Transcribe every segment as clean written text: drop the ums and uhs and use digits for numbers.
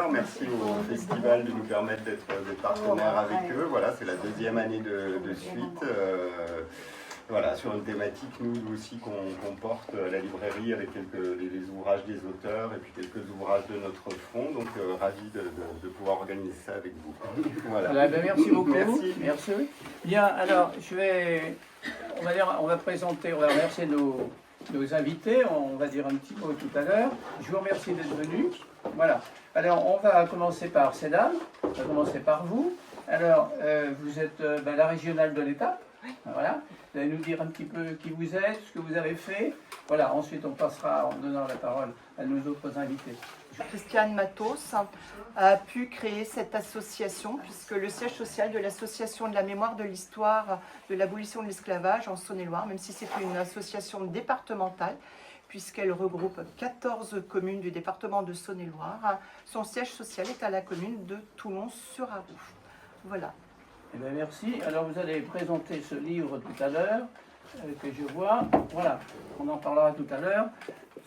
auteurs, merci au festival de nous permettre d'être partenaires avec eux. Voilà, c'est la deuxième année de suite. Voilà, sur une thématique, nous aussi, qu'on porte à la librairie avec les ouvrages des auteurs et puis quelques ouvrages de notre fonds. Donc, ravi de pouvoir organiser ça avec vous. Voilà. Merci beaucoup. Merci. Merci. Bien, alors, on va remercier nos invités. On va dire un petit mot tout à l'heure. Je vous remercie d'être venus. Voilà. Alors, on va commencer par ces dames. On va commencer par vous. Alors, vous êtes la régionale de l'État. Voilà. Vous allez nous dire un petit peu qui vous êtes, ce que vous avez fait. Voilà. Ensuite, on passera en donnant la parole à nos autres invités. Christiane Matos a pu créer cette association puisque le siège social de l'association de la mémoire de l'histoire de l'abolition de l'esclavage en Saône-et-Loire, même si c'est une association départementale, puisqu'elle regroupe 14 communes du département de Saône-et-Loire, son siège social est à la commune de Toulon-sur-Arroux. Voilà. Eh bien, merci. Alors, vous allez présenter ce livre tout à l'heure, que je vois. Voilà, on en parlera tout à l'heure.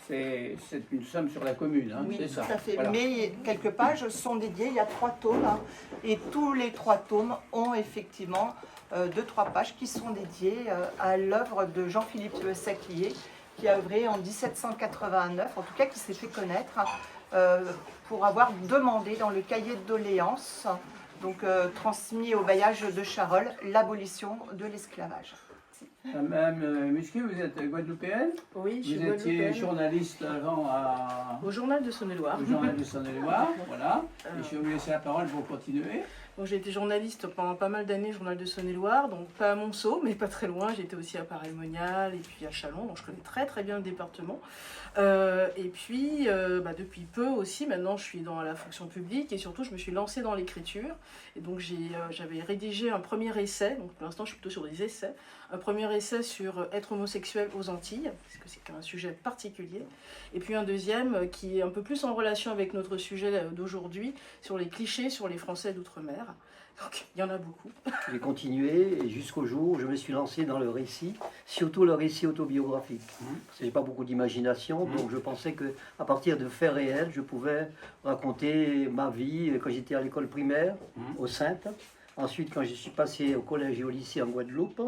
C'est une somme sur la commune, hein, oui, c'est ça. Tout à fait. Voilà. Mais quelques pages sont dédiées, il y a 3 tomes, hein, et tous les 3 tomes ont effectivement 2-3 pages qui sont dédiées à l'œuvre de Jean-Philippe Saclier, qui a œuvré en 1789, en tout cas qui s'est fait connaître pour avoir demandé dans le cahier de doléances, donc transmis au bailliage de Charolles, l'abolition de l'esclavage. Madame Musquier, vous êtes guadeloupéenne? Oui, je suis Vous étiez guadeloupéenne. journaliste avant Au journal de Saône-et-Loire. au journal de Saône-et-Loire, voilà. Et je vais vous laisser la parole pour continuer. Donc, j'ai été journaliste pendant pas mal d'années, journal de Saône-et-Loire, donc pas à Monceau, mais pas très loin. J'étais aussi à Paray-le-Monial et puis à Châlons, donc je connais très très bien le département. Et puis, depuis peu aussi, maintenant je suis dans la fonction publique et surtout je me suis lancée dans l'écriture. Et donc j'avais rédigé un premier essai, donc pour l'instant je suis plutôt sur des essais, un premier essai sur être homosexuel aux Antilles, parce que c'est un sujet particulier. Et puis un deuxième qui est un peu plus en relation avec notre sujet d'aujourd'hui, sur les clichés sur les Français d'outre-mer. Donc il y en a beaucoup. J'ai continué et jusqu'au jour où je me suis lancé dans le récit, surtout le récit autobiographique. Parce que j'ai pas beaucoup d'imagination, donc je pensais qu'à partir de faits réels, je pouvais raconter ma vie quand j'étais à l'école primaire, au Saintes. Ensuite, quand je suis passé au collège et au lycée en Guadeloupe.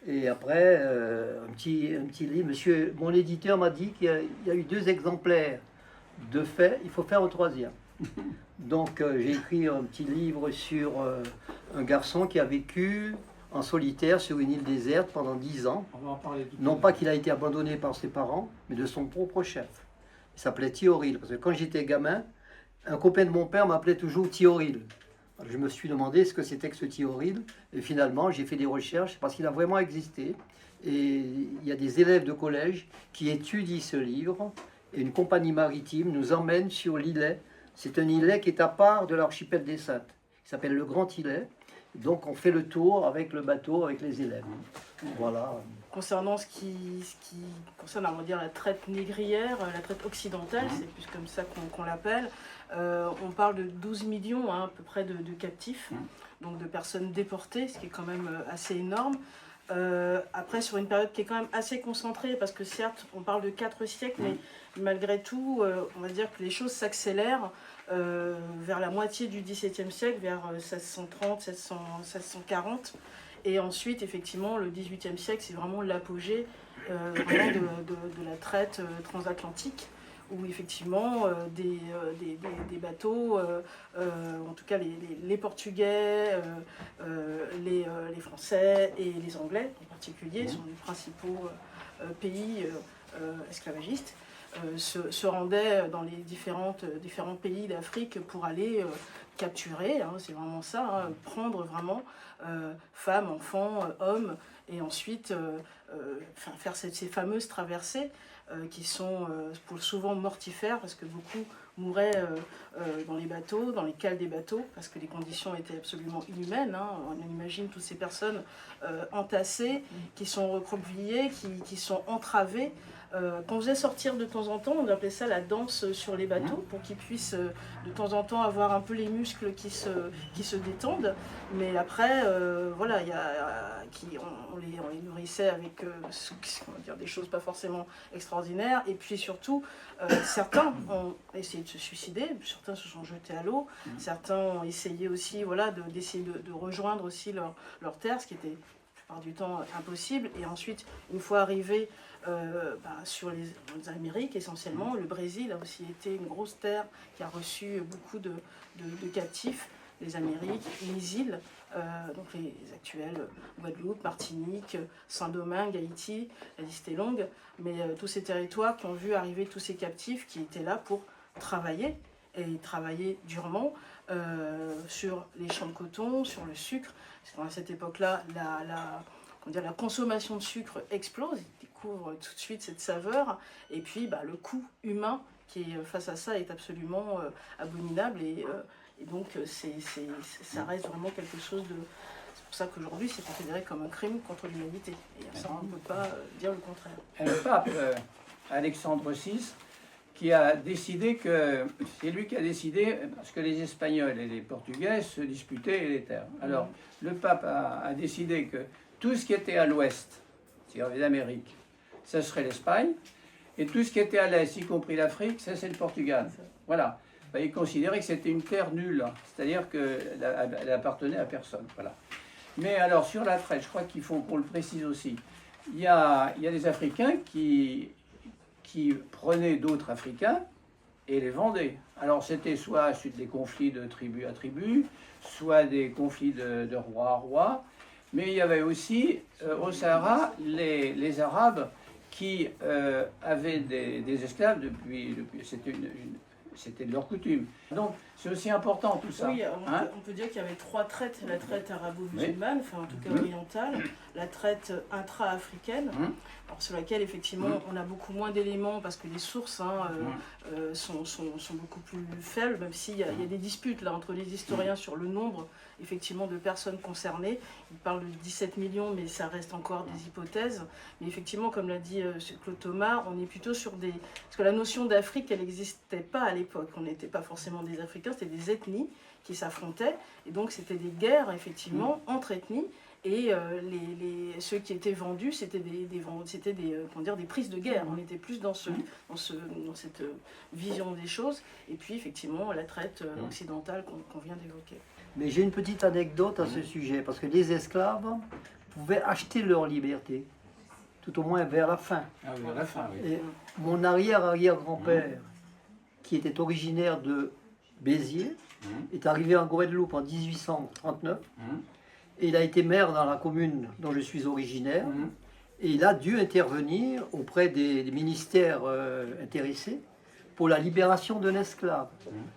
Et après, un petit livre. Mon éditeur m'a dit qu'il y a eu 2 exemplaires de faits, il faut faire un 3e. Donc j'ai écrit un petit livre sur un garçon qui a vécu en solitaire sur une île déserte pendant 10 ans. On va en parler tout à Non l'heure. pas qu'il a été abandonné par ses parents, mais de son propre chef. Il s'appelait Thiorile, parce que quand j'étais gamin, un copain de mon père m'appelait toujours Thiorile. Alors, je me suis demandé ce que c'était que ce Thiorile, et finalement j'ai fait des recherches parce qu'il a vraiment existé. Et il y a des élèves de collège qui étudient ce livre, et une compagnie maritime nous emmène sur l'îlet. C'est un îlet qui est à part de l'archipel des Saintes. Il s'appelle le Grand Îlet. Donc on fait le tour avec le bateau, avec les élèves. Voilà. Concernant ce qui concerne, on va dire, la traite négrière, la traite occidentale, c'est plus comme ça qu'on l'appelle, on parle de 12 millions à peu près de captifs, donc de personnes déportées, ce qui est quand même assez énorme. Après, sur une période qui est quand même assez concentrée, parce que certes, on parle de 4 siècles, mais malgré tout, on va dire que les choses s'accélèrent vers la moitié du XVIIe siècle, vers 1630, 1640. Et ensuite, effectivement, le XVIIIe siècle, c'est vraiment l'apogée vraiment de la traite transatlantique, où effectivement des bateaux, en tout cas les Portugais, les Français et les Anglais en particulier, sont les principaux pays esclavagistes, se rendaient dans les différents pays d'Afrique pour aller capturer, hein, c'est vraiment ça, hein, prendre vraiment femmes, enfants, hommes, et ensuite faire ces fameuses traversées qui sont souvent mortifères, parce que beaucoup mouraient dans les bateaux, dans les cales des bateaux, parce que les conditions étaient absolument inhumaines, hein. On imagine toutes ces personnes entassées, qui sont recroquevillées, qui sont entravées, qu'on faisait sortir de temps en temps. On appelait ça la danse sur les bateaux, pour qu'ils puissent de temps en temps avoir un peu les muscles qui se détendent. Mais après, voilà, on les nourrissait avec comment dire, des choses pas forcément extraordinaires. Et puis surtout, certains ont essayé de se suicider, certains se sont jetés à l'eau, certains ont essayé aussi d'essayer de rejoindre aussi leur terre, ce qui était la plupart du temps impossible. Et ensuite, une fois arrivés sur les Amériques, essentiellement, le Brésil a aussi été une grosse terre qui a reçu beaucoup de captifs, les Amériques, les îles, donc les actuelles Guadeloupe, Martinique, Saint-Domingue, Haïti, la liste est longue, mais tous ces territoires qui ont vu arriver tous ces captifs qui étaient là pour travailler, et travailler durement sur les champs de coton, sur le sucre. Parce qu'à cette époque-là, la consommation de sucre explose, ils découvrent tout de suite cette saveur, et puis le coût humain qui est face à ça est absolument abominable, et donc ça reste vraiment quelque chose de... C'est pour ça qu'aujourd'hui c'est considéré comme un crime contre l'humanité, et ça on ne peut pas dire le contraire. Le pape Alexandre VI, qui a décidé que... C'est lui qui a décidé, parce que les Espagnols et les Portugais se disputaient les terres. Alors, le pape a décidé que tout ce qui était à l'ouest, c'est-à-dire les Amériques, ça serait l'Espagne, et tout ce qui était à l'est, y compris l'Afrique, ça c'est le Portugal. Voilà. Il considérait que c'était une terre nulle, c'est-à-dire qu'elle appartenait à personne. Voilà. Mais alors, sur la traite, je crois qu'il faut qu'on le précise aussi. Il y a des Africains qui prenaient d'autres Africains et les vendaient. Alors, c'était soit suite des conflits de tribu à tribu, soit des conflits de roi à roi. Mais il y avait aussi au Sahara les Arabes qui avaient des esclaves depuis c'était de leur coutume. Donc c'est aussi important tout ça. Oui, on peut dire qu'il y avait trois traites, la traite arabo-musulmane, enfin en tout cas orientale, la traite intra-africaine, alors sur laquelle effectivement on a beaucoup moins d'éléments parce que les sources sont beaucoup plus faibles, même s'il y a des disputes là entre les historiens sur le nombre effectivement de personnes concernées. Ils parlent de 17 millions, mais ça reste encore des hypothèses. Mais effectivement, comme l'a dit Claude Thomas, on est plutôt sur des... Parce que la notion d'Afrique, elle n'existait pas à l'époque. On n'était pas forcément des Africains, c'était des ethnies qui s'affrontaient. Et donc, c'était des guerres, effectivement, entre ethnies. Et ceux qui étaient vendus, c'était des prises de guerre. On était plus dans cette vision des choses. Et puis, effectivement, la traite occidentale qu'on vient d'évoquer. Mais j'ai une petite anecdote à ce sujet, parce que les esclaves pouvaient acheter leur liberté, tout au moins vers la fin. Ah oui, vers la fin, oui. Et mon arrière-arrière-grand-père, qui était originaire de Béziers, est arrivé en Guadeloupe en 1839, et il a été maire dans la commune dont je suis originaire, et il a dû intervenir auprès des ministères intéressés pour la libération d'un esclave.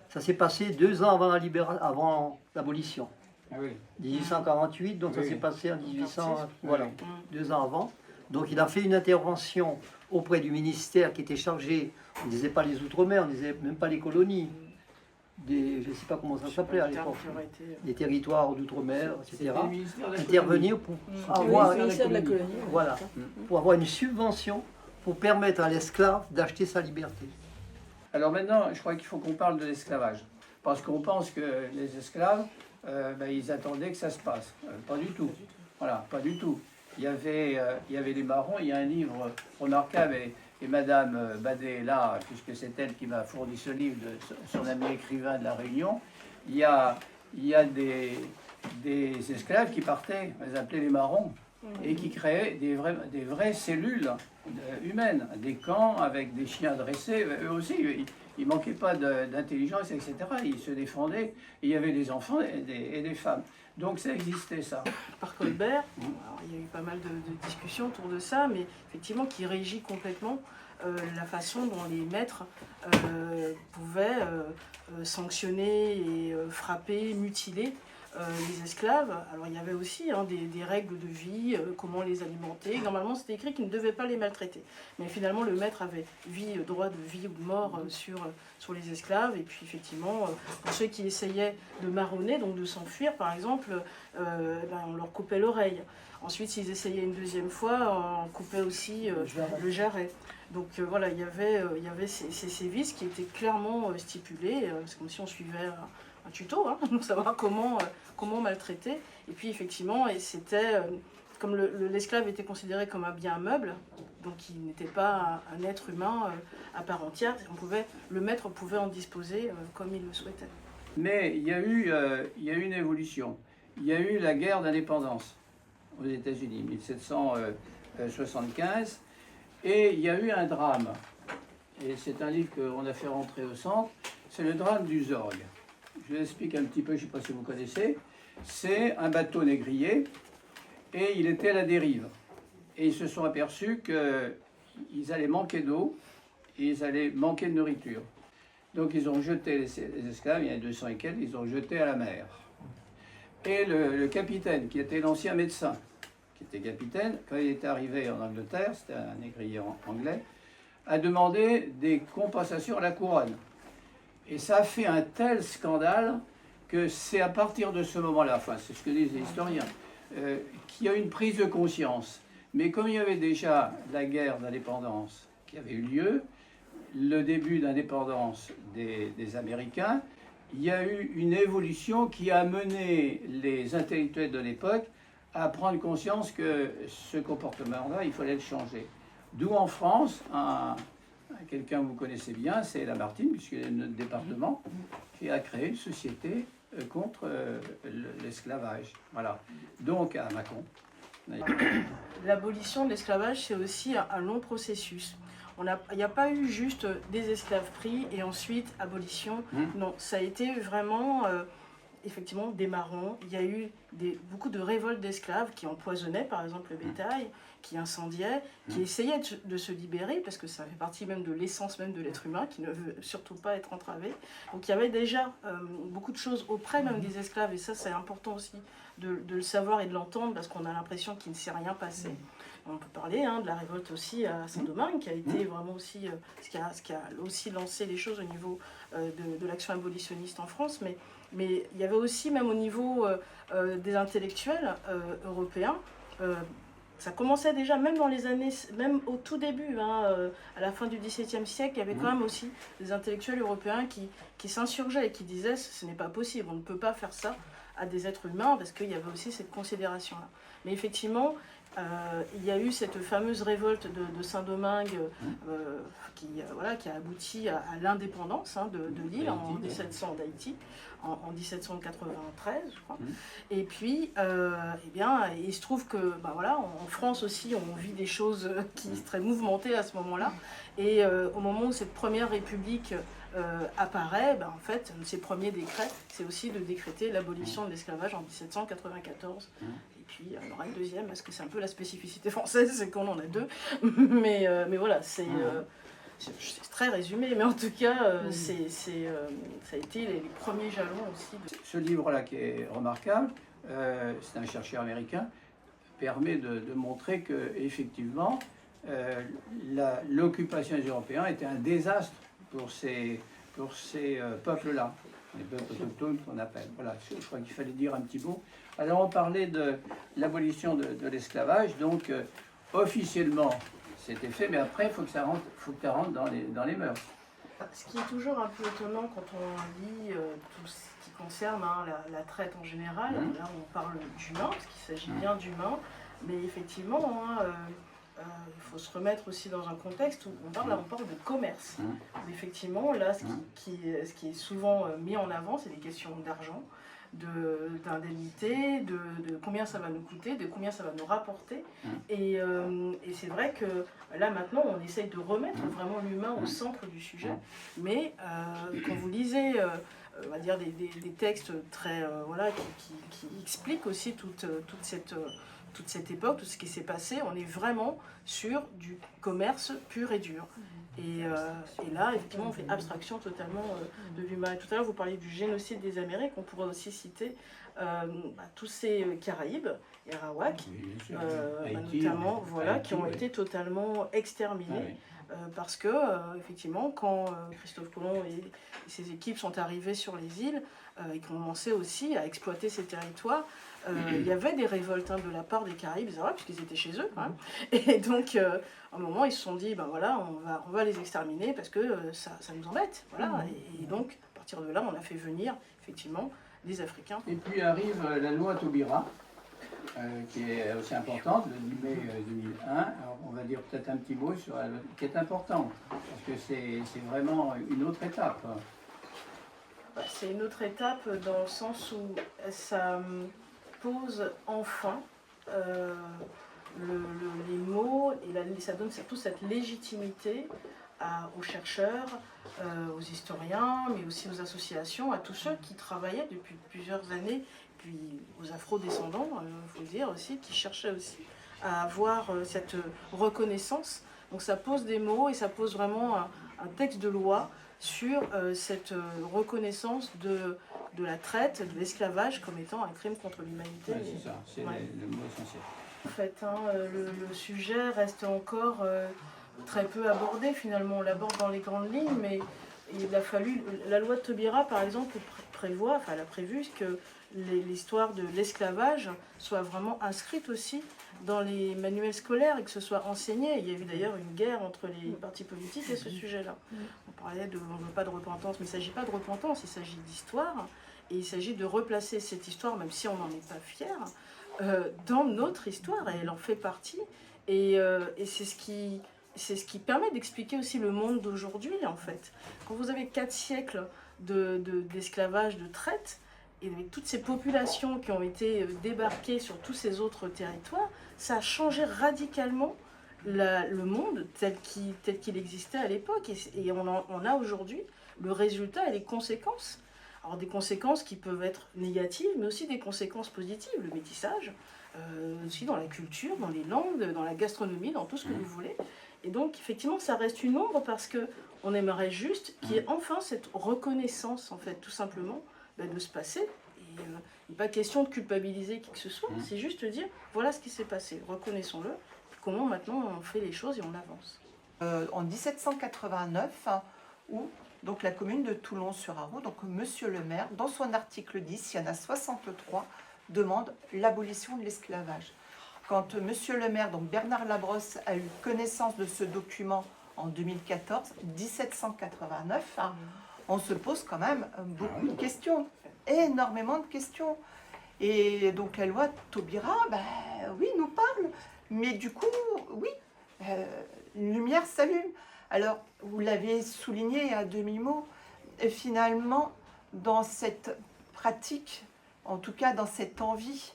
Ça s'est passé 2 ans avant l'abolition. Ah oui. 1848, donc ça Oui. s'est passé en 1800, Oui. voilà, 2 ans avant. Donc il a fait une intervention auprès du ministère qui était chargé, on ne disait pas les Outre-mer, on ne disait même pas les colonies, je ne sais pas comment ça s'appelait à l'époque, des territoires d'outre-mer, etc. C'était le ministère de la Intervenir pour avoir, le ministère de la colonie. voilà, pour avoir une subvention pour permettre à l'esclave d'acheter sa liberté. Alors maintenant, je crois qu'il faut qu'on parle de l'esclavage. Parce qu'on pense que les esclaves, ils attendaient que ça se passe. Pas du tout. Voilà, pas du tout. Il y avait les marrons, il y a un livre remarquable, et Madame Badet est là, puisque c'est elle qui m'a fourni ce livre de son ami écrivain de La Réunion. Il y a des esclaves qui partaient, on les appelait les marrons, et qui créaient des vraies cellules humaines, des camps avec des chiens dressés. Eux aussi, ils ne manquaient pas d'intelligence, etc. Ils se défendaient. Il y avait des enfants et des femmes. Donc ça existait, ça. Par Colbert, alors, il y a eu pas mal de discussions autour de ça, mais effectivement qui régit complètement la façon dont les maîtres pouvaient sanctionner et frapper, mutiler les esclaves. Alors il y avait aussi des règles de vie, comment les alimenter. Normalement c'était écrit qu'ils ne devaient pas les maltraiter. Mais finalement le maître avait droit de vie ou de mort sur les esclaves. Et puis effectivement, pour ceux qui essayaient de marronner, donc de s'enfuir par exemple, on leur coupait l'oreille. Ensuite, s'ils essayaient une deuxième fois, on coupait aussi le jarret. Donc voilà, il y avait ces sévices qui étaient clairement stipulés. C'est comme si on suivait un tuto, pour savoir comment maltraiter. Et puis effectivement, et c'était comme l'esclave était considéré comme un bien meuble, donc il n'était pas un être humain à part entière. Le maître pouvait en disposer comme il le souhaitait. Mais il y a eu une évolution. Il y a eu la guerre d'indépendance aux États-Unis, 1775, et il y a eu un drame. Et c'est un livre qu'on a fait rentrer au centre, c'est le drame du Zorg. Je vous explique un petit peu, je ne sais pas si vous connaissez. C'est un bateau négrier, et il était à la dérive. Et ils se sont aperçus qu'ils allaient manquer d'eau, et ils allaient manquer de nourriture. Donc ils ont jeté les esclaves, il y en a 200 et quelques, ils ont jeté à la mer. Et le capitaine, qui était l'ancien médecin, qui était capitaine, quand il est arrivé en Angleterre, c'était un négrier anglais, a demandé des compensations à la couronne. Et ça a fait un tel scandale que c'est à partir de ce moment-là, enfin c'est ce que disent les historiens, qu'il y a eu une prise de conscience. Mais comme il y avait déjà la guerre d'indépendance qui avait eu lieu, le début d'indépendance des Américains, il y a eu une évolution qui a mené les intellectuels de l'époque à prendre conscience que ce comportement-là, il fallait le changer. D'où en France, quelqu'un que vous connaissez bien, c'est Lamartine, puisqu'il est notre département, qui a créé une société contre l'esclavage. Voilà. Donc à Mâcon. L'abolition de l'esclavage, c'est aussi un long processus. Il n'y a pas eu juste des esclaves pris et ensuite abolition. Non, ça a été vraiment, effectivement, des marrons. Il y a eu beaucoup de révoltes d'esclaves qui empoisonnaient, par exemple, le bétail, qui incendiaient, qui essayaient de se libérer, parce que ça fait partie même de l'essence même de l'être humain, qui ne veut surtout pas être entravé. Donc il y avait déjà beaucoup de choses auprès même des esclaves, et ça c'est important aussi de le savoir et de l'entendre, parce qu'on a l'impression qu'il ne s'est rien passé. On peut parler de la révolte aussi à Saint-Domingue, qui a été vraiment aussi ce qui a aussi lancé les choses au niveau de l'action abolitionniste en France, mais il y avait aussi, même au niveau des intellectuels européens, ça commençait déjà, même dans les années, même au tout début, à la fin du XVIIe siècle, il y avait quand même aussi des intellectuels européens qui s'insurgeaient et qui disaient ce n'est pas possible, on ne peut pas faire ça à des êtres humains, parce qu'il y avait aussi cette considération-là. Mais effectivement, il y a eu cette fameuse révolte de Saint-Domingue qui a abouti à l'indépendance de l'île en 1700 d'Haïti, en 1793, je crois. Et puis, il se trouve que, en France aussi, on vit des choses qui sont très mouvementées à ce moment-là. Et au moment où cette première république apparaît, en fait, un de ses premiers décrets, c'est aussi de décréter l'abolition de l'esclavage en 1794. Puis il y en aura une deuxième, parce que c'est un peu la spécificité française, c'est qu'on en a deux. mais voilà, c'est très résumé, mais en tout cas, ça a été les premiers jalons aussi. Ce livre-là qui est remarquable, c'est un chercheur américain, permet de montrer que effectivement l'occupation des Européens était un désastre pour ces peuples-là, les peuples autochtones qu'on appelle. Voilà, je crois qu'il fallait dire un petit mot. Alors on parlait de l'abolition de l'esclavage, donc officiellement c'était fait, mais après il faut que ça rentre dans les mœurs. Ce qui est toujours un peu étonnant quand on lit tout ce qui concerne la traite en général, là on parle d'humain, parce qu'il s'agit bien d'humain, mais effectivement, il faut se remettre aussi dans un contexte où on parle de commerce. Effectivement, là, ce qui est souvent mis en avant, c'est des questions d'argent, d'indemnité, de combien ça va nous coûter, de combien ça va nous rapporter. Et c'est vrai que là, maintenant, on essaye de remettre vraiment l'humain au centre du sujet. Mais quand vous lisez, on va dire, des textes très, qui expliquent aussi toute cette toute cette époque, tout ce qui s'est passé, on est vraiment sur du commerce pur et dur. Et là, effectivement, on fait abstraction totalement de l'humain. Et tout à l'heure, vous parliez du génocide des Amériques. On pourrait aussi citer tous ces Caraïbes, et Arawak, notamment, voilà, qui ont été totalement exterminés. Parce que, effectivement, quand Christophe Colomb et ses équipes sont arrivés sur les îles et commençaient aussi à exploiter ces territoires, il y avait des révoltes de la part des Caraïbes, puisqu'ils étaient chez eux. Hein. Et donc, à un moment, ils se sont dit, ben voilà, on va les exterminer parce que ça nous embête. Voilà. Et donc, à partir de là, on a fait venir, effectivement, des Africains. Et puis arrive la loi Taubira, qui est aussi importante, le 10 mai 2001. Alors, on va dire peut-être un petit mot sur la loi, qui est importante, parce que c'est vraiment une autre étape. C'est une autre étape dans le sens où ça pose enfin les mots et ça donne surtout cette légitimité aux chercheurs, aux historiens, mais aussi aux associations, à tous ceux qui travaillaient depuis plusieurs années, puis aux afro-descendants, il faut dire aussi, qui cherchaient aussi à avoir cette reconnaissance. Donc ça pose des mots et ça pose vraiment un texte de loi sur cette reconnaissance de la traite, de l'esclavage comme étant un crime contre l'humanité. Ouais, c'est ça, c'est le mot essentiel. En fait, le sujet reste encore très peu abordé finalement. On l'aborde dans les grandes lignes, mais il a fallu. La loi de Taubira, par exemple, elle a prévu que l'histoire de l'esclavage soit vraiment inscrite aussi dans les manuels scolaires et que ce soit enseigné. Il y a eu d'ailleurs une guerre entre les partis politiques à ce sujet-là. On parlait on ne veut pas de repentance, mais il ne s'agit pas de repentance, il s'agit d'histoire. Et il s'agit de replacer cette histoire, même si on n'en est pas fier, dans notre histoire, et elle en fait partie. Et c'est ce qui permet d'expliquer aussi le monde d'aujourd'hui, en fait. Quand vous avez 4 siècles d'esclavage, de traite, et avec toutes ces populations qui ont été débarquées sur tous ces autres territoires, ça a changé radicalement le monde tel qu'il existait à l'époque. Et on a aujourd'hui le résultat et les conséquences. Alors des conséquences qui peuvent être négatives, mais aussi des conséquences positives. Le métissage, aussi dans la culture, dans les langues, dans la gastronomie, dans tout ce que vous voulez. Et donc, effectivement, ça reste une ombre parce qu'on aimerait juste qu'il y ait enfin cette reconnaissance, en fait, tout simplement, de se passer. Et il n'est pas question de culpabiliser qui que ce soit, c'est juste dire, voilà ce qui s'est passé, reconnaissons-le, comment maintenant on fait les choses et on avance. En 1789, où donc la commune de Toulon-sur-Arroux, donc Monsieur le maire, dans son article 10, il y en a 63, demande l'abolition de l'esclavage. Quand Monsieur le maire, donc Bernard Labrosse, a eu connaissance de ce document en 2014, 1789, on se pose quand même beaucoup de questions, énormément de questions. Et donc la loi Taubira, oui, nous parle, mais du coup, oui, une lumière s'allume. Alors, vous l'avez souligné à demi-mot, finalement, dans cette pratique, en tout cas dans cette envie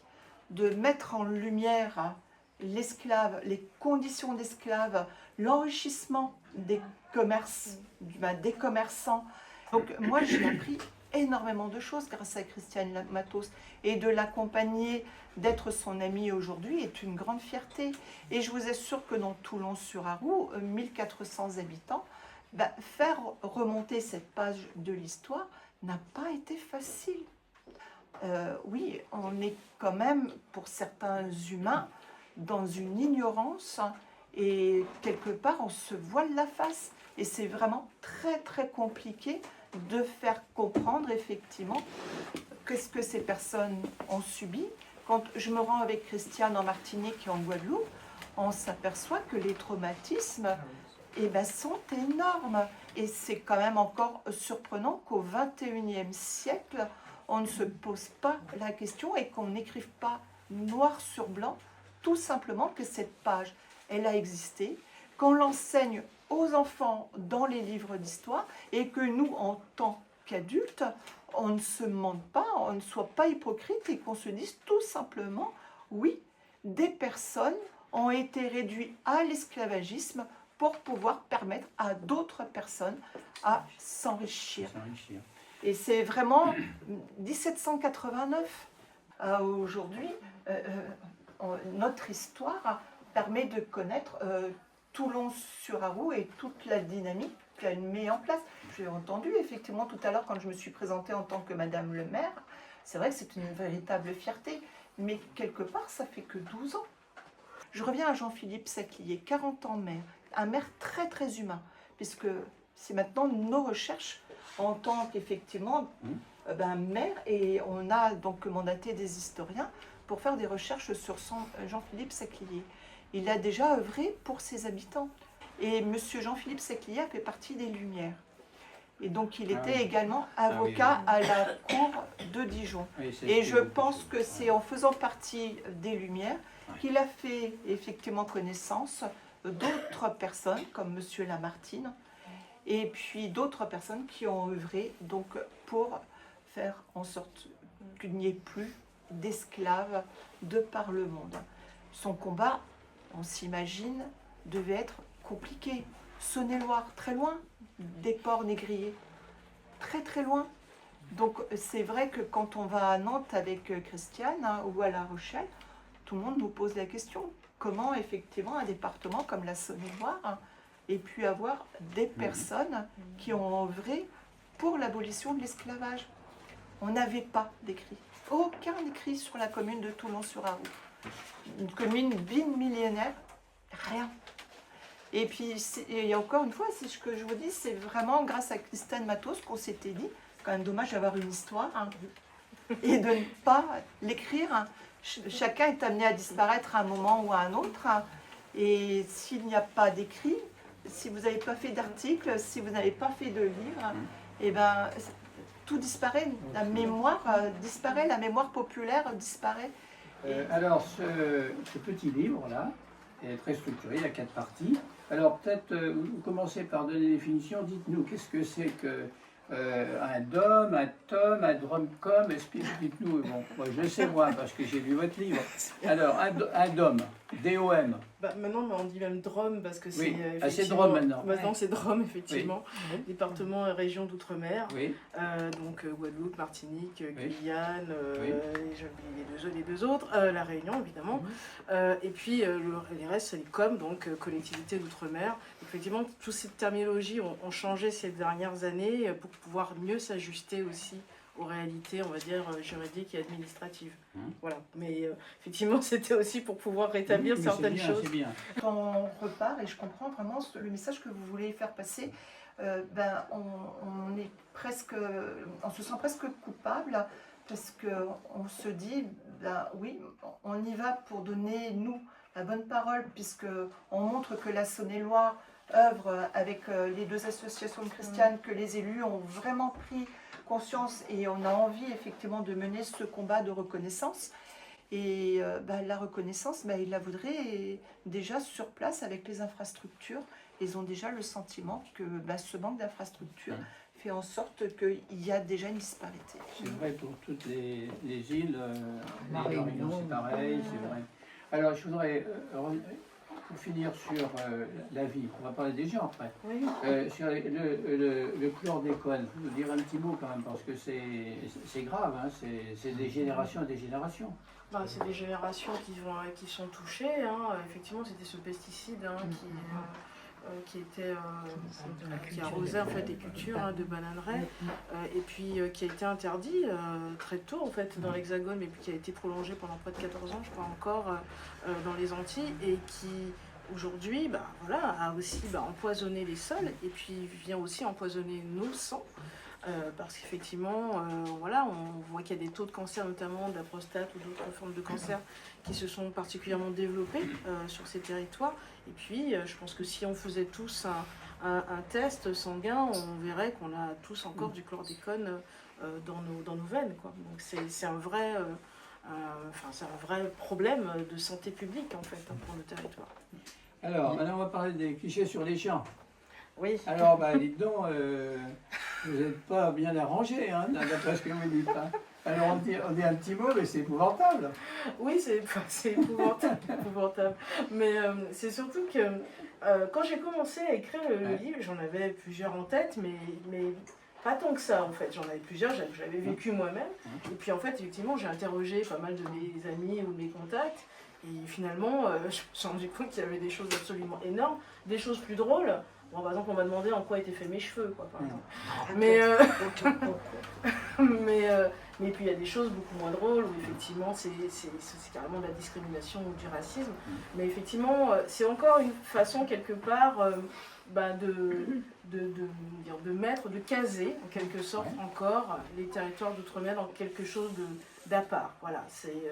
de mettre en lumière l'esclave, les conditions d'esclave, l'enrichissement des commerçants. Donc moi, j'ai appris énormément de choses grâce à Christiane Matos, et de l'accompagner, d'être son amie aujourd'hui est une grande fierté. Et je vous assure que dans Toulon-sur-Arroux, 1400 habitants, faire remonter cette page de l'histoire n'a pas été facile. Oui, on est quand même, pour certains humains, dans une ignorance, et quelque part on se voile la face. Et c'est vraiment très très compliqué de faire comprendre effectivement qu'est-ce que ces personnes ont subi. Quand je me rends avec Christiane en Martinique et en Guadeloupe, on s'aperçoit que les traumatismes sont énormes. Et c'est quand même encore surprenant qu'au XXIe siècle, on ne se pose pas la question et qu'on n'écrive pas noir sur blanc, tout simplement que cette page, elle a existé, qu'on l'enseigne aux enfants dans les livres d'histoire et que nous, en tant qu'adultes, on ne se mente pas, on ne soit pas hypocrite et qu'on se dise tout simplement, oui, des personnes ont été réduites à l'esclavagisme pour pouvoir permettre à d'autres personnes à s'enrichir. Et c'est vraiment 1789 à aujourd'hui, notre histoire permet de connaître Toulon-sur-Arroux et toute la dynamique qu'elle met en place. J'ai entendu effectivement tout à l'heure quand je me suis présentée en tant que Madame le maire, c'est vrai que c'est une véritable fierté, mais quelque part ça fait que 12 ans. Je reviens à Jean-Philippe Saclier, 40 ans maire, un maire très très humain, puisque c'est maintenant nos recherches en tant qu'effectivement maire, et on a donc mandaté des historiens pour faire des recherches sur Jean-Philippe Saclier. Il a déjà œuvré pour ses habitants. Et monsieur Jean-Philippe Saclier a fait partie des Lumières. Et donc il était également avocat à la cour de Dijon. Et je pense que c'est en faisant partie des Lumières qu'il a fait effectivement connaissance d'autres personnes, comme monsieur Lamartine, et puis d'autres personnes qui ont œuvré donc, pour faire en sorte qu'il n'y ait plus d'esclaves de par le monde. Son combat, on s'imagine, devait être compliqué. Saône-et-Loire, très loin des ports négriers, très très loin. Donc c'est vrai que quand on va à Nantes avec Christiane ou à La Rochelle, tout le monde nous pose la question, comment effectivement un département comme la Saône-et-Loire ait pu avoir des personnes qui ont œuvré pour l'abolition de l'esclavage. On n'avait pas d'écrit, aucun écrit sur la commune de Toulon-sur-Arroux. Une commune bimillénaire, rien. Et puis, et encore une fois, c'est ce que je vous dis, c'est vraiment grâce à Christiane Matos qu'on s'était dit, quand même dommage d'avoir une histoire et de ne pas l'écrire. Chacun est amené à disparaître à un moment ou à un autre. Et s'il n'y a pas d'écrit, si vous n'avez pas fait d'article, si vous n'avez pas fait de livre, eh ben, tout disparaît. La mémoire disparaît, la mémoire populaire disparaît. Alors, ce petit livre-là est très structuré, il y a 4 parties. Alors, peut-être, vous commencez par donner des définitions. Dites-nous, qu'est-ce que c'est que un DOM, un TOM, un DROMCOM? Dites-nous, bon, moi, je sais moi, parce que j'ai lu votre livre. Alors, un DOM, D-O-M. Maintenant, on dit même DROM parce que c'est c'est DROM maintenant. Maintenant, c'est DROM, effectivement. Oui. Département et région d'outre-mer. Oui. Donc, Guadeloupe, Martinique, Guyane, j'ai oublié les deux autres. La Réunion, évidemment. Et puis, les restes, c'est les COM, donc collectivités d'outre-mer. Effectivement, toutes ces terminologies ont changé ces dernières années pour pouvoir mieux s'ajuster aussi aux réalités, on va dire, juridiques et administratives. Voilà. Mais effectivement, c'était aussi pour pouvoir rétablir certaines choses. C'est bien. Quand on repart, et je comprends vraiment le message que vous voulez faire passer, on se sent presque coupable parce qu'on se dit, oui, on y va pour donner, nous, la bonne parole, puisqu'on montre que la Saône-et-Loire œuvre avec les 2 associations de Christiane, que les élus ont vraiment pris conscience et on a envie effectivement de mener ce combat de reconnaissance. Et la reconnaissance, ils la voudraient déjà sur place avec les infrastructures. Ils ont déjà le sentiment que ce manque d'infrastructures fait en sorte qu'il y a déjà une disparité. C'est vrai pour toutes les îles, La Réunion c'est pareil, c'est vrai. Alors je voudrais, pour finir sur la vie, on va parler des gens après, sur le chlordécone, je vous dire un petit mot quand même, parce que c'est grave, hein, c'est des générations et des générations. C'est des générations qui sont touchées, effectivement c'était ce pesticide qui arrosait en fait les cultures de bananeraies et puis qui a été interdit très tôt en fait dans l'Hexagone, mais puis qui a été prolongé pendant près de 14 ans je crois encore dans les Antilles, et qui aujourd'hui a aussi empoisonné les sols et puis vient aussi empoisonner nos sangs. Parce qu'effectivement, on voit qu'il y a des taux de cancer, notamment de la prostate ou d'autres formes de cancer, qui se sont particulièrement développés sur ces territoires. Et puis, je pense que si on faisait tous un test sanguin, on verrait qu'on a tous encore du chlordécone dans nos veines, quoi. Donc c'est un vrai problème de santé publique, en fait, pour nos territoires. Alors, maintenant, on va parler des clichés sur les champs. Oui. Alors, dites donc, vous n'êtes pas bien arrangé, hein, d'après ce que vous dites. Hein. Alors, on dit un petit mot, mais c'est épouvantable. Oui, c'est épouvantable. Mais c'est surtout que quand j'ai commencé à écrire le livre, j'en avais plusieurs en tête, mais pas tant que ça en fait. J'en avais plusieurs, j'avais vécu moi-même. Et puis en fait, effectivement, j'ai interrogé pas mal de mes amis ou de mes contacts. Et finalement, je me suis rendu compte qu'il y avait des choses absolument énormes, des choses plus drôles. Bon, par exemple, on m'a demandé en quoi étaient faits mes cheveux, quoi, par exemple. Mais puis il y a des choses beaucoup moins drôles où effectivement c'est carrément de la discrimination ou du racisme. Mais effectivement, c'est encore une façon quelque part de mettre, de caser en quelque sorte encore les territoires d'outre-mer dans quelque chose d'à part. Voilà, c'est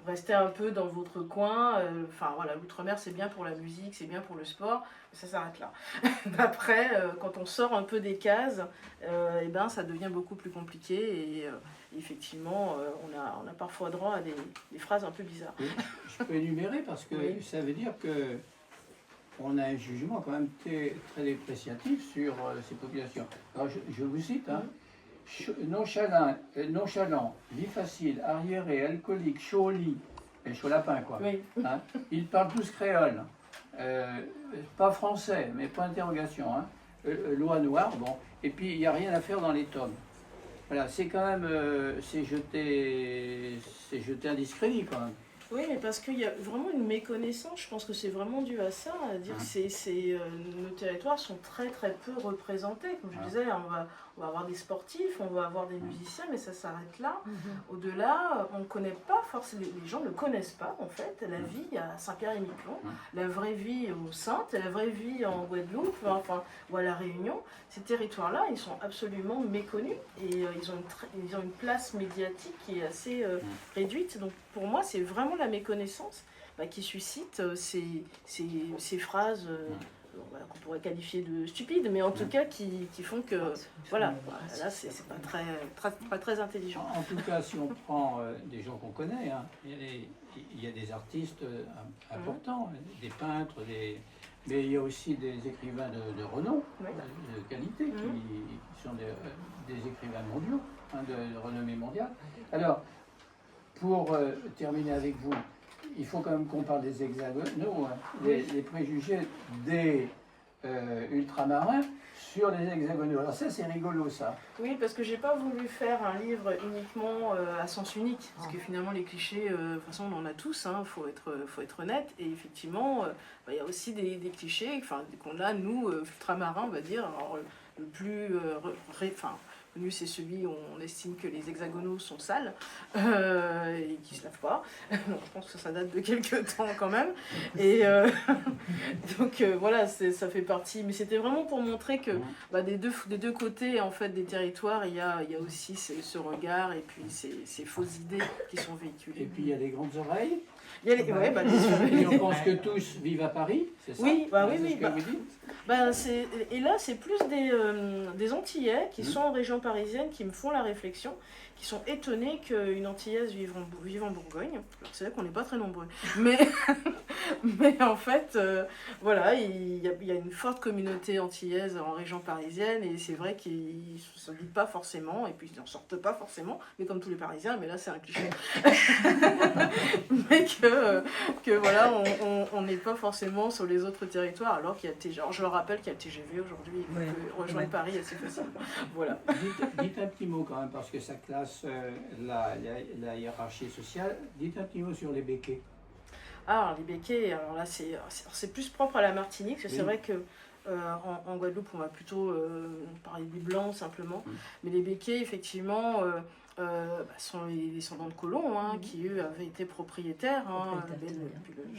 rester un peu dans votre coin. Enfin voilà, l'outre-mer c'est bien pour la musique, c'est bien pour le sport, mais ça s'arrête là. Après, quand on sort un peu des cases, et ben, ça devient beaucoup plus compliqué et effectivement, on a parfois droit à des phrases un peu bizarres. Je peux énumérer parce que ça veut dire que on a un jugement quand même très dépréciatif sur ces populations. Alors je vous cite, hein. Nonchalant, vie facile, arriéré, alcoolique, chaud au lit, et chaud lapin quoi. Oui. Hein. Ils parlent tous créole, pas français, mais pas d'interrogation. Hein. Loi noire, bon. Et puis il n'y a rien à faire dans les tomes. Voilà, c'est quand même, c'est jeter un discrédit quand même. Oui, mais parce qu'il y a vraiment une méconnaissance, je pense que c'est vraiment dû à ça, à dire que nos territoires sont très très peu représentés. Comme je disais, on va avoir des sportifs, on va avoir des musiciens, mais ça s'arrête là. Au-delà, on ne connaît pas forcément, les gens ne connaissent pas en fait la vie à Saint-Pierre-et-Miquelon, la vraie vie aux Saintes, la vraie vie en Guadeloupe, enfin, ou à La Réunion. Ces territoires-là, ils sont absolument méconnus et ils ont une place médiatique qui est assez réduite. Donc pour moi, c'est vraiment la méconnaissance qui suscite ces phrases qu'on pourrait qualifier de stupides, mais en tout cas qui font que, voilà, là c'est pas très intelligent. En tout cas, si on prend des gens qu'on connaît, hein, il y a des artistes importants, des peintres, mais il y a aussi des écrivains de renom, de qualité, qui sont des écrivains mondiaux, hein, de renommée mondiale. Alors, pour terminer avec vous, il faut quand même qu'on parle des hexagonaux, hein, les préjugés des ultramarins sur les hexagonaux. Alors ça, c'est rigolo, ça. Oui, parce que j'ai pas voulu faire un livre uniquement à sens unique, parce que finalement les clichés, de toute façon, on en a tous, hein, faut être honnête, et effectivement, il y a aussi des clichés, qu'on a, nous, ultramarins, on va dire, alors, le plus... connu, c'est celui où on estime que les hexagonaux sont sales et qui ne se lavent pas. Donc, je pense que ça date de quelques temps quand même. Et donc voilà, ça fait partie. Mais c'était vraiment pour montrer que des deux côtés en fait, des territoires, il y a aussi ce regard et puis ces fausses idées qui sont véhiculées. Et puis il y a les grandes oreilles. Il y a et on pense que tous vivent à Paris, c'est ça? Oui, oui. Ce que vous dites et là, c'est plus des Antillais qui sont en région parisienne qui me font la réflexion, qui sont étonnés qu'une Antillaise vive en Bourgogne. Alors, c'est vrai qu'on n'est pas très nombreux. Mais en fait, voilà, il y a une forte communauté antillaise en région parisienne et c'est vrai qu'ils ne se vivent pas forcément et puis ils n'en sortent pas forcément, mais comme tous les Parisiens, mais là c'est un cliché. Mais que voilà, on n'est pas forcément sur les autres territoires alors qu'il y a je le rappelle qu'il y a le TGV aujourd'hui et qu'on peut rejoindre Paris assez facilement. Voilà. Dites un petit mot quand même parce que ça classe la hiérarchie sociale. Dites un petit mot sur les béquets. Ah, les béquets, alors là c'est plus propre à la Martinique, parce que c'est vrai que en Guadeloupe on va plutôt parler des blancs simplement, mais les béquets effectivement sont les descendants de colons qui eux avaient été propriétaires,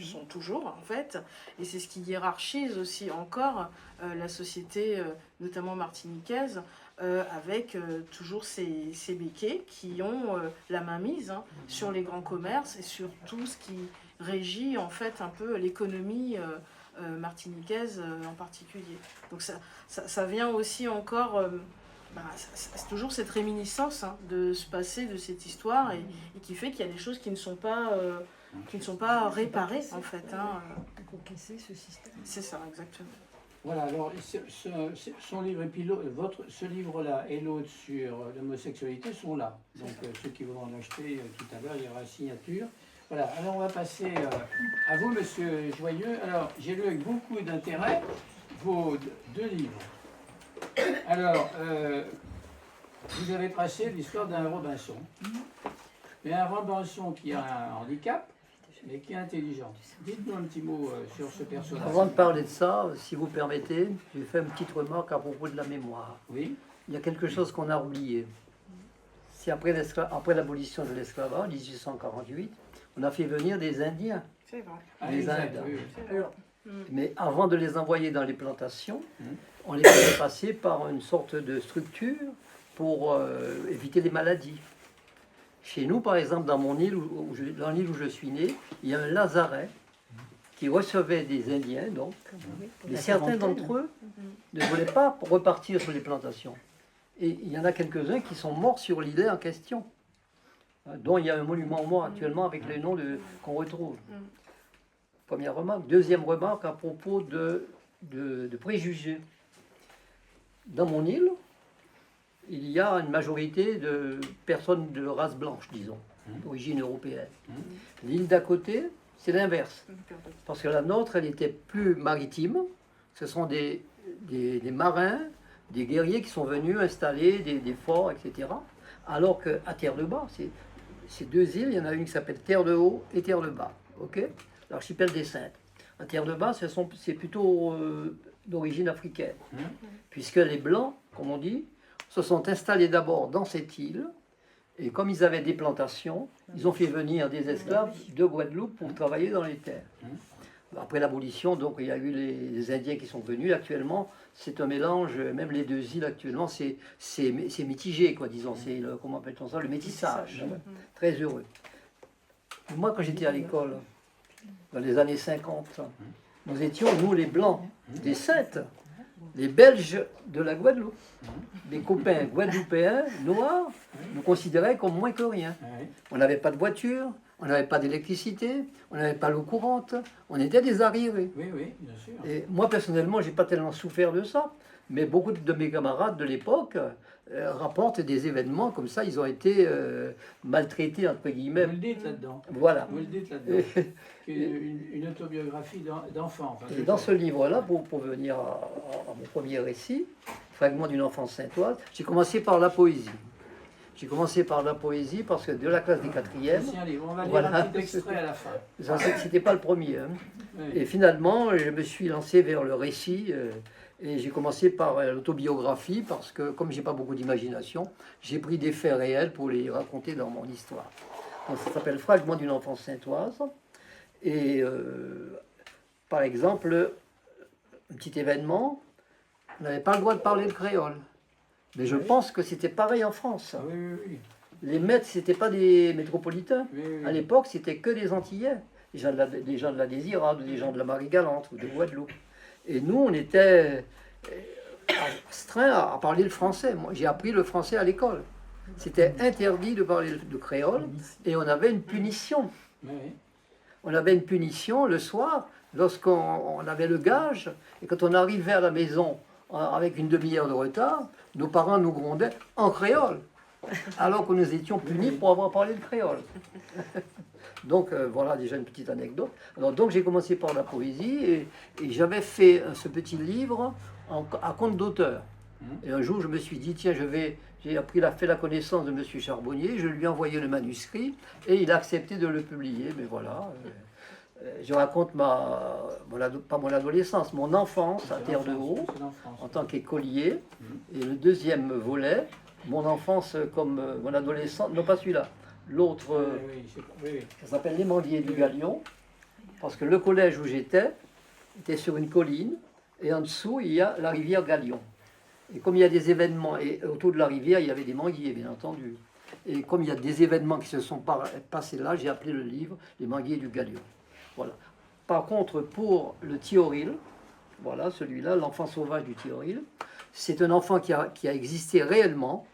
sont toujours en fait, et c'est ce qui hiérarchise aussi encore la société notamment martiniquaise avec toujours ces béquets qui ont la mainmise sur les grands commerces et sur tout ce qui régit en fait un peu l'économie martiniquaise en particulier. Donc ça vient aussi encore, c'est toujours cette réminiscence de se passer de cette histoire et qui fait qu'il y a des choses qui ne sont pas réparées en fait. Pour casser ce système. C'est ça, exactement. Voilà, alors son livre et puis ce livre-là et l'autre sur l'homosexualité sont là. Donc ceux qui vont en acheter tout à l'heure, il y aura la signature. Voilà, alors on va passer à vous, Monsieur Joyeux. Alors, j'ai lu avec beaucoup d'intérêt vos deux livres. Alors, vous avez tracé l'histoire d'un Robinson. Mais un Robinson qui a un handicap, mais qui est intelligent. Dites-nous un petit mot sur ce personnage. Avant de parler de ça, si vous permettez, je vais faire une petite remarque à propos de la mémoire. Oui. Il y a quelque chose qu'on a oublié. C'est après l'abolition de l'esclavage, en 1848, on a fait venir des Indiens. C'est vrai. Ah, Les exact, Indes. oui, oui. C'est vrai. Mais avant de les envoyer dans les plantations, on les faisait passer par une sorte de structure pour éviter les maladies. Chez nous, par exemple, dans mon île, dans l'île où je suis né, il y a un lazaret qui recevait des Indiens, donc, mais certains d'entre eux ne voulaient pas repartir sur les plantations. Et il y en a quelques-uns qui sont morts sur l'îlet en question, dont il y a un monument aux morts actuellement avec les noms qu'on retrouve. Première remarque. Deuxième remarque à propos de préjugés. Dans mon île, il y a une majorité de personnes de race blanche, disons, d'origine européenne. L'île d'à côté, c'est l'inverse. Parce que la nôtre, elle était plus maritime. Ce sont des marins, des guerriers qui sont venus installer des forts, etc. Alors qu'à Terre-de-Bas, ces deux îles, il y en a une qui s'appelle Terre-de-Haut et Terre-de-Bas. Ok, l'archipel des Saintes. À Terre-de-Bas, c'est plutôt d'origine africaine. Puisque les Blancs, comme on dit, se sont installés d'abord dans cette île. Et comme ils avaient des plantations, ils ont fait venir des esclaves de Guadeloupe pour travailler dans les terres. Après l'abolition, donc, il y a eu les Indiens qui sont venus. Actuellement, c'est un mélange, même les deux îles actuellement, c'est mitigé, quoi, disons. C'est, comment appelle-t-on ça, le métissage. Très heureux. Moi, quand j'étais à l'école, dans les années 50, nous étions, nous les Blancs, des Saintes, les Belges de la Guadeloupe. Des copains guadeloupéens, noirs, nous considéraient comme moins que rien. On n'avait pas de voiture, on n'avait pas d'électricité, on n'avait pas l'eau courante, on était des arriérés. Oui, oui, bien sûr. Et moi, personnellement, je n'ai pas tellement souffert de ça, mais beaucoup de mes camarades de l'époque rapportent des événements comme ça, ils ont été maltraités, entre guillemets. Vous le dites là-dedans. Voilà. Vous le dites là-dedans. Une autobiographie d'enfant. Enfin, Et dans ce livre-là, pour venir à mon premier récit, Fragment d'une enfance saintoise, j'ai commencé par la poésie. J'ai commencé par la poésie parce que de la classe des quatrièmes... C'est un livre, on va lire Voilà. un petit extrait à la fin. C'était pas le premier. Hein. Oui. Et finalement, je me suis lancé vers le récit et j'ai commencé par l'autobiographie parce que, comme j'ai pas beaucoup d'imagination, j'ai pris des faits réels pour les raconter dans mon histoire. Donc, ça s'appelle Fragment d'une enfance saintoise. Et par exemple, un petit événement, on n'avait pas le droit de parler le créole. Mais je pense que c'était pareil en France. Ah, oui, oui, oui. Les maîtres, c'était pas des métropolitains. Oui, oui. À l'époque, c'était que des Antillais. Des gens de la Désirade, des gens de la Marie-Galante ou de Guadeloupe. Et nous, on était astreints à parler le français. Moi, j'ai appris le français à l'école. C'était interdit de parler le créole et on avait une punition. Oui, oui. On avait une punition le soir lorsqu'on avait le gage et quand on arrivait à la maison avec une demi-heure de retard, nos parents nous grondaient en créole, alors que nous étions punis pour avoir parlé le créole. Donc voilà déjà une petite anecdote. Alors donc j'ai commencé par la poésie et j'avais fait ce petit livre à compte d'auteur. Et un jour je me suis dit tiens j'ai fait la connaissance de Monsieur Charbonnier, je lui ai envoyé le manuscrit et il a accepté de le publier. Mais voilà. Je raconte pas mon adolescence, mon enfance à Terre-de-Haut, en tant qu'écolier. Et le deuxième volet, mon enfance comme mon adolescence, non pas celui-là, l'autre, ça s'appelle Les Mendiers du Galion, parce que le collège où j'étais était sur une colline, et en dessous, il y a la rivière Galion. Et comme il y a des événements, et autour de la rivière, il y avait des manguiers, bien entendu. Et comme il y a des événements qui se sont passés là, j'ai appelé le livre Les Manguiers du Galion. Voilà. Par contre, pour le Thiorile, voilà celui-là, l'enfant sauvage du Thiorile, c'est un enfant qui a existé réellement.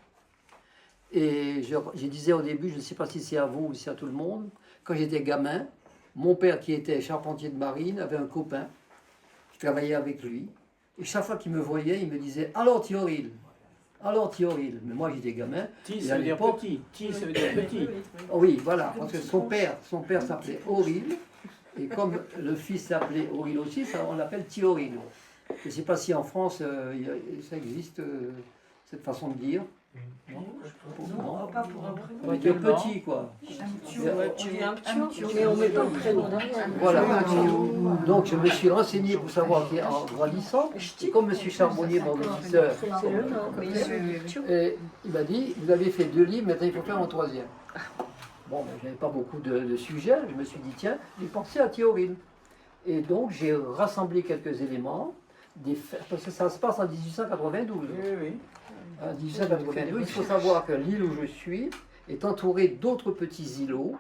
Et je disais au début, je ne sais pas si c'est à vous ou si c'est à tout le monde, quand j'étais gamin, mon père qui était charpentier de marine avait un copain qui travaillait avec lui. Et chaque fois qu'il me voyait, il me disait « Alors Thiorile !» Alors Thiorile, mais moi j'étais gamin. Ti, ça veut dire petit. Ti, ça veut dire petit. Oui, voilà, parce que son père s'appelait Auril, et comme le fils s'appelait Auril aussi, on l'appelle Thiorile. Je ne sais pas si en France, ça existe, cette façon de dire. Non, pas pour un prénom. On va dire petit, quoi. Ouais, tu dis un petit Mais on met pas le prénom derrière. Voilà. Donc je me suis renseigné pour savoir en grandissant. Et comme M. Charbonnier, mon éditeur, C'est le nom, comme il est. et il m'a dit, vous avez fait 2 livres, maintenant il faut faire un 3e. Bon, ben, je n'avais pas beaucoup de sujets, je me suis dit, tiens, j'ai pensé à Théorine. Et donc j'ai rassemblé quelques éléments, parce que ça se passe en 1892. Oui, oui. En 1892, il faut savoir que l'île où je suis est entourée d'autres petits îlots,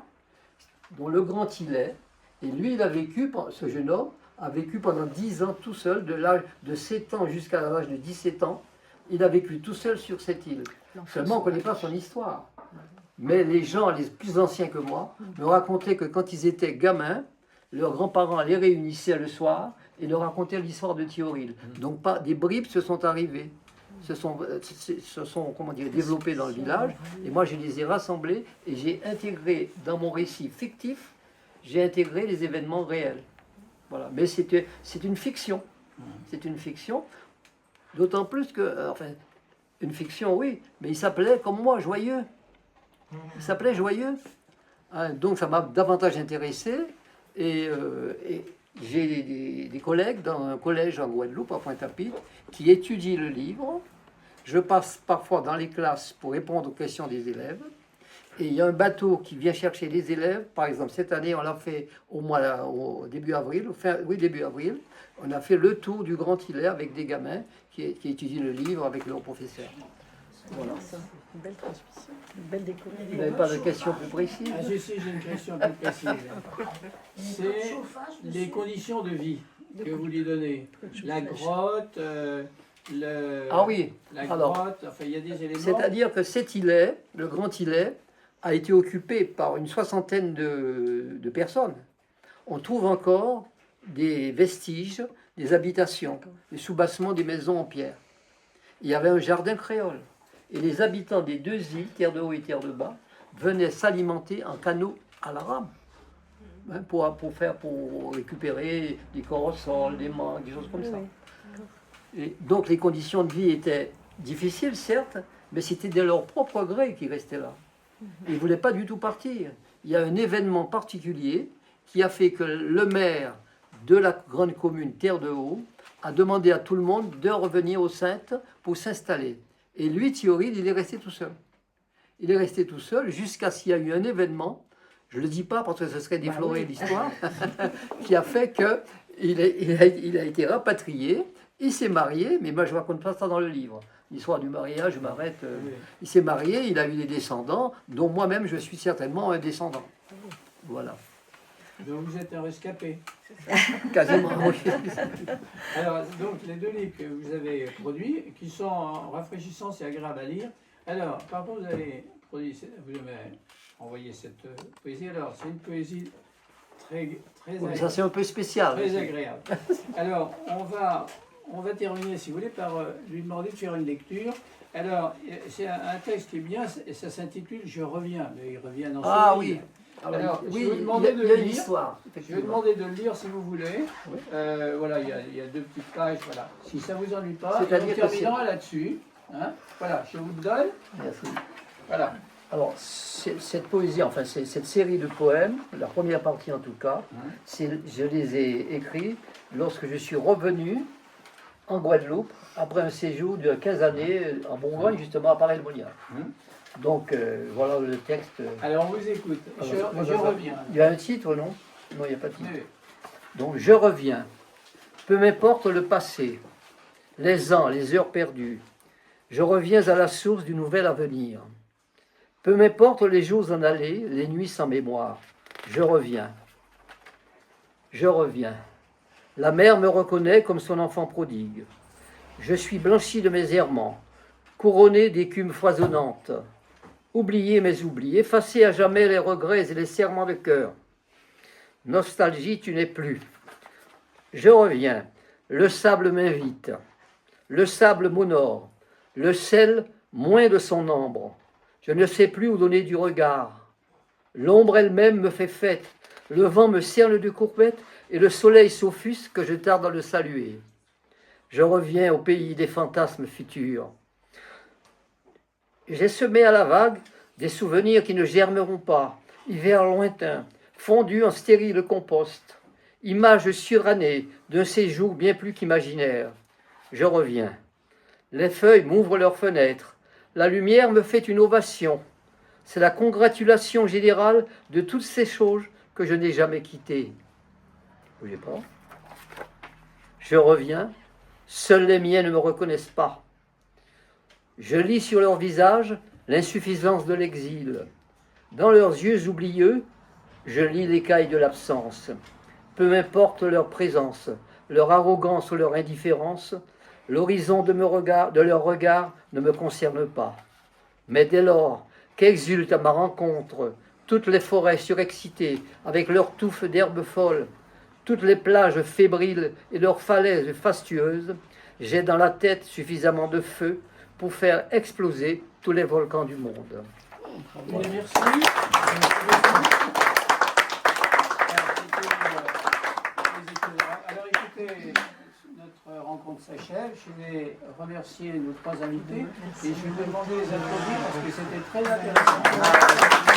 dont le Grand Îlet. Et lui, il a vécu, ce jeune homme, a vécu pendant 10 ans tout seul, de l'âge de 7 ans jusqu'à l'âge de 17 ans. Il a vécu tout seul sur cette île. Seulement, on ne connaît pas son histoire. Mais les gens, les plus anciens que moi, me racontaient que quand ils étaient gamins, leurs grands-parents les réunissaient le soir et leur racontaient l'histoire de Théorile. Donc, des bribes se sont arrivées. Se sont comment dire, développés dans le village, et moi je les ai rassemblés et j'ai intégré dans mon récit fictif, j'ai intégré les événements réels. Voilà. Mais c'est une fiction. C'est une fiction, d'autant plus que, enfin, une fiction, oui, mais il s'appelait comme moi, Joyeux. Il s'appelait Joyeux. Hein, donc ça m'a davantage intéressé, et j'ai des collègues dans un collège en Guadeloupe, à Pointe-à-Pitre, qui étudient le livre. Je passe parfois dans les classes pour répondre aux questions des élèves. Et il y a un bateau qui vient chercher les élèves. Par exemple, cette année, on l'a fait au début avril. Début avril. On a fait le tour du Grand Îlet avec des gamins qui étudient le livre avec leurs professeurs. Voilà. Une belle transmission, une belle découverte. Vous n'avez pas de questions plus précises? Ah, si, j'ai une question plus précise. C'est les conditions de vie que vous lui donnez. La grotte, Ah oui. la Alors, grotte, enfin il y a des éléments. c'est-à-dire que cet îlet, le Grand Îlet, a été occupé par une 60aine de personnes. On trouve encore des vestiges, des habitations, des soubassements des maisons en pierre. Il y avait un jardin créole. Et les habitants des 2 îles, Terre de Haut et Terre de Bas, venaient s'alimenter en canot à la rame, hein, pour récupérer des corossoles, des mangues, des choses comme ça. Et donc les conditions de vie étaient difficiles, certes, mais c'était de leur propre gré qu'ils restaient là. Ils ne voulaient pas du tout partir. Il y a un événement particulier qui a fait que le maire de la grande commune Terre de Haut a demandé à tout le monde de revenir aux Saintes pour s'installer. Et lui, Théorile, il est resté tout seul. Il est resté tout seul jusqu'à ce qu'il y a eu un événement, je ne le dis pas parce que ce serait déflorer l'histoire, qui a fait qu'il a été rapatrié, il s'est marié, mais moi je ne raconte pas ça dans le livre. L'histoire du mariage, je m'arrête. Il s'est marié, il a eu des descendants, dont moi-même je suis certainement un descendant. Voilà. Donc vous êtes un rescapé. Quasiment, oui. Alors, donc les 2 livres que vous avez produits, qui sont rafraîchissants et agréables à lire. Alors, par contre, vous avez envoyé cette poésie. Alors, c'est une poésie très Oui, ça c'est un peu spécial. très agréable. Alors, on va terminer, si vous voulez, par lui demander de faire une lecture. Alors, c'est un texte qui est bien, et ça s'intitule « Je reviens ». Mais il revient dans ce livre. Oui. Alors, oui, je vais vous demander de il y a le une lire. histoire. Je vais demander de le lire si vous voulez. Oui. Voilà, il y a 2 petites pages. Voilà. Si ça vous ennuie pas, C'est-à-dire on que terminera là-dessus. Hein, voilà, je vous le donne. Merci. Voilà. Alors, cette poésie, enfin, cette série de poèmes, la première partie en tout cas, je les ai écrits lorsque je suis revenu en Guadeloupe, après un séjour de 15 années en Bourgogne, justement à Paray-le-Monial. Donc, voilà le texte. Alors, on vous écoute. Je reviens. Il y a un titre, non? Non, il n'y a pas de titre. Oui. Donc, je reviens. Peu m'importe le passé, les ans, les heures perdues. Je reviens à la source du nouvel avenir. Peu m'importe les jours en aller, les nuits sans mémoire. Je reviens. Je reviens. La mer me reconnaît comme son enfant prodigue. Je suis blanchi de mes errements, couronné d'écume foisonnante. Oublié mes oublis, effacé à jamais les regrets et les serrements de cœur. Nostalgie, tu n'es plus. Je reviens. Le sable m'invite. Le sable m'honore. Le sel, moins de son ombre. Je ne sais plus où donner du regard. L'ombre elle-même me fait fête. Le vent me cerne de courbettes et le soleil s'offusque que je tarde à le saluer. Je reviens au pays des fantasmes futurs. J'ai semé à la vague des souvenirs qui ne germeront pas, hiver lointain, fondus en stérile compost, images surannées d'un séjour bien plus qu'imaginaire. Je reviens. Les feuilles m'ouvrent leurs fenêtres. La lumière me fait une ovation. C'est la congratulation générale de toutes ces choses que je n'ai jamais quittées. Vous voyez pas? Je reviens. Seuls les miens ne me reconnaissent pas. Je lis sur leur visage l'insuffisance de l'exil. Dans leurs yeux oublieux, je lis l'écaille de l'absence. Peu m'importe leur présence, leur arrogance ou leur indifférence, l'horizon de leur regard ne me concerne pas. Mais dès lors qu'exultent à ma rencontre toutes les forêts surexcitées avec leurs touffes d'herbes folles, toutes les plages fébriles et leurs falaises fastueuses, j'ai dans la tête suffisamment de feu pour faire exploser tous les volcans du monde. Merci. Alors écoutez, notre rencontre s'achève. Je vais remercier nos trois invités et je vais demander les applaudir parce que c'était très intéressant.